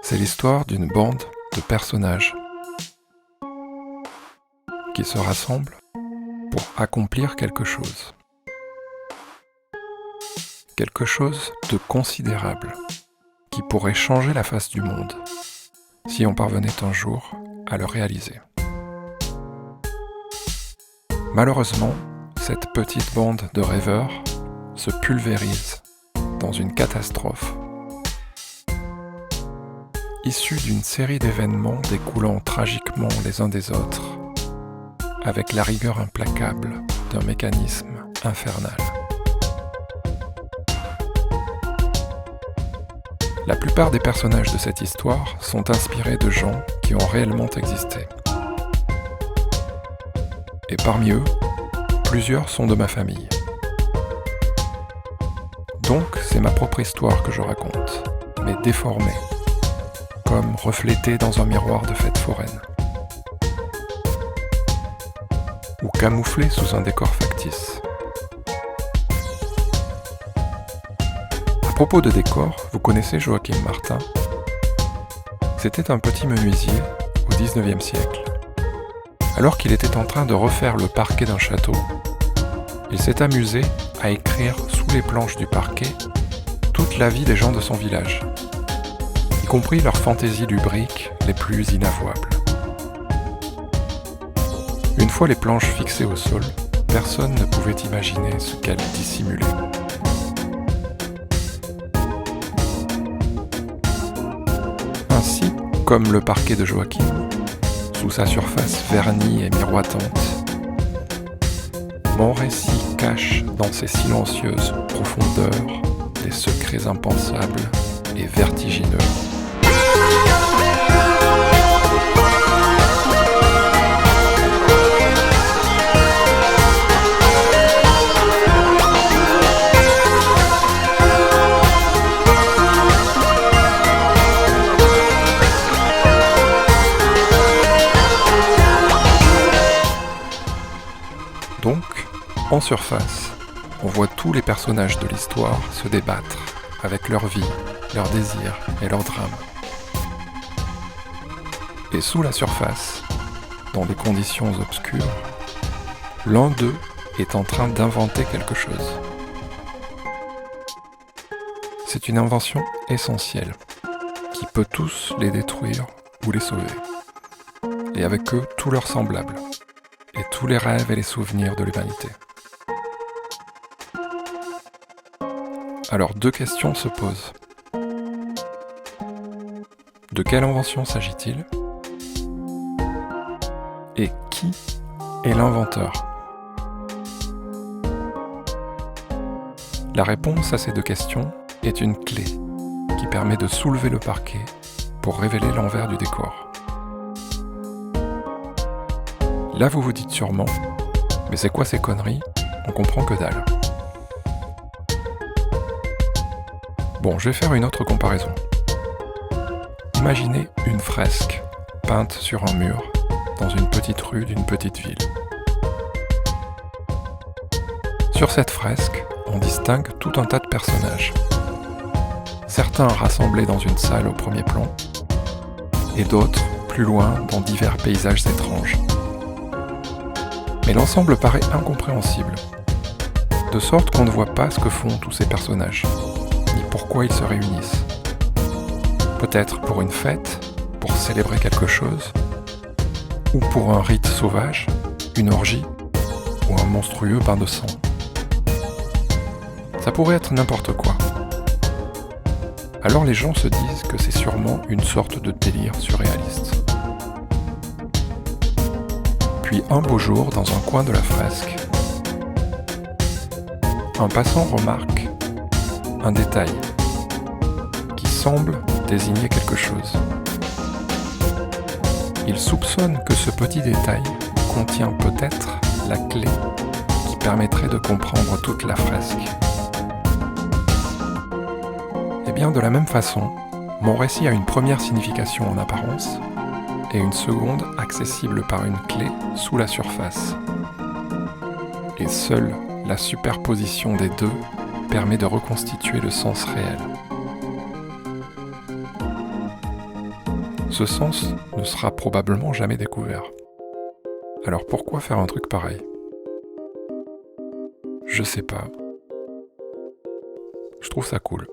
C'est l'histoire d'une bande de personnages qui se rassemblent pour accomplir quelque chose. Quelque chose de considérable qui pourrait changer la face du monde si on parvenait un jour à le réaliser. Malheureusement, cette petite bande de rêveurs se pulvérise dans une catastrophe issue d'une série d'événements découlant tragiquement les uns des autres, avec la rigueur implacable d'un mécanisme infernal. La plupart des personnages de cette histoire sont inspirés de gens qui ont réellement existé. Et parmi eux, plusieurs sont de ma famille. Donc, c'est ma propre histoire que je raconte, mais déformée, comme reflétée dans un miroir de fête foraine, ou camouflée sous un décor factice. À propos de décor, vous connaissez Joachim Martin? C'était un petit menuisier au XIXe siècle. Alors qu'il était en train de refaire le parquet d'un château, il s'est amusé à écrire sous les planches du parquet toute la vie des gens de son village, y compris leurs fantaisies lubriques les plus inavouables. Une fois les planches fixées au sol, personne ne pouvait imaginer ce qu'elles dissimulaient. Ainsi, comme le parquet de Joachim, sous sa surface vernie et miroitante, mon récit cache dans ses silencieuses profondeurs des secrets impensables et vertigineux. Donc, en surface, on voit tous les personnages de l'histoire se débattre avec leur vie, leurs désirs et leurs drames. Et sous la surface, dans des conditions obscures, l'un d'eux est en train d'inventer quelque chose. C'est une invention essentielle qui peut tous les détruire ou les sauver. Et avec eux, tous leurs semblables. Et tous les rêves et les souvenirs de l'humanité. Alors deux questions se posent. De quelle invention s'agit-il? Et qui est l'inventeur? La réponse à ces deux questions est une clé qui permet de soulever le parquet pour révéler l'envers du décor. Là, vous vous dites sûrement, mais c'est quoi ces conneries? On comprend que dalle. Bon, je vais faire une autre comparaison. Imaginez une fresque peinte sur un mur dans une petite rue d'une petite ville. Sur cette fresque, on distingue tout un tas de personnages. Certains rassemblés dans une salle au premier plan, et d'autres plus loin dans divers paysages étranges. Mais l'ensemble paraît incompréhensible, de sorte qu'on ne voit pas ce que font tous ces personnages, ni pourquoi ils se réunissent. Peut-être pour une fête, pour célébrer quelque chose, ou pour un rite sauvage, une orgie, ou un monstrueux bain de sang. Ça pourrait être n'importe quoi. Alors les gens se disent que c'est sûrement une sorte de délire surréaliste. Puis un beau jour, dans un coin de la fresque, un passant remarque un détail qui semble désigner quelque chose. Il soupçonne que ce petit détail contient peut-être la clé qui permettrait de comprendre toute la fresque. Et bien de la même façon, mon récit a une première signification en apparence, et une seconde accessible par une clé sous la surface. Et seule la superposition des deux permet de reconstituer le sens réel. ce sens ne sera probablement jamais découvert. Alors pourquoi faire un truc pareil ? Je sais pas. Je trouve ça cool.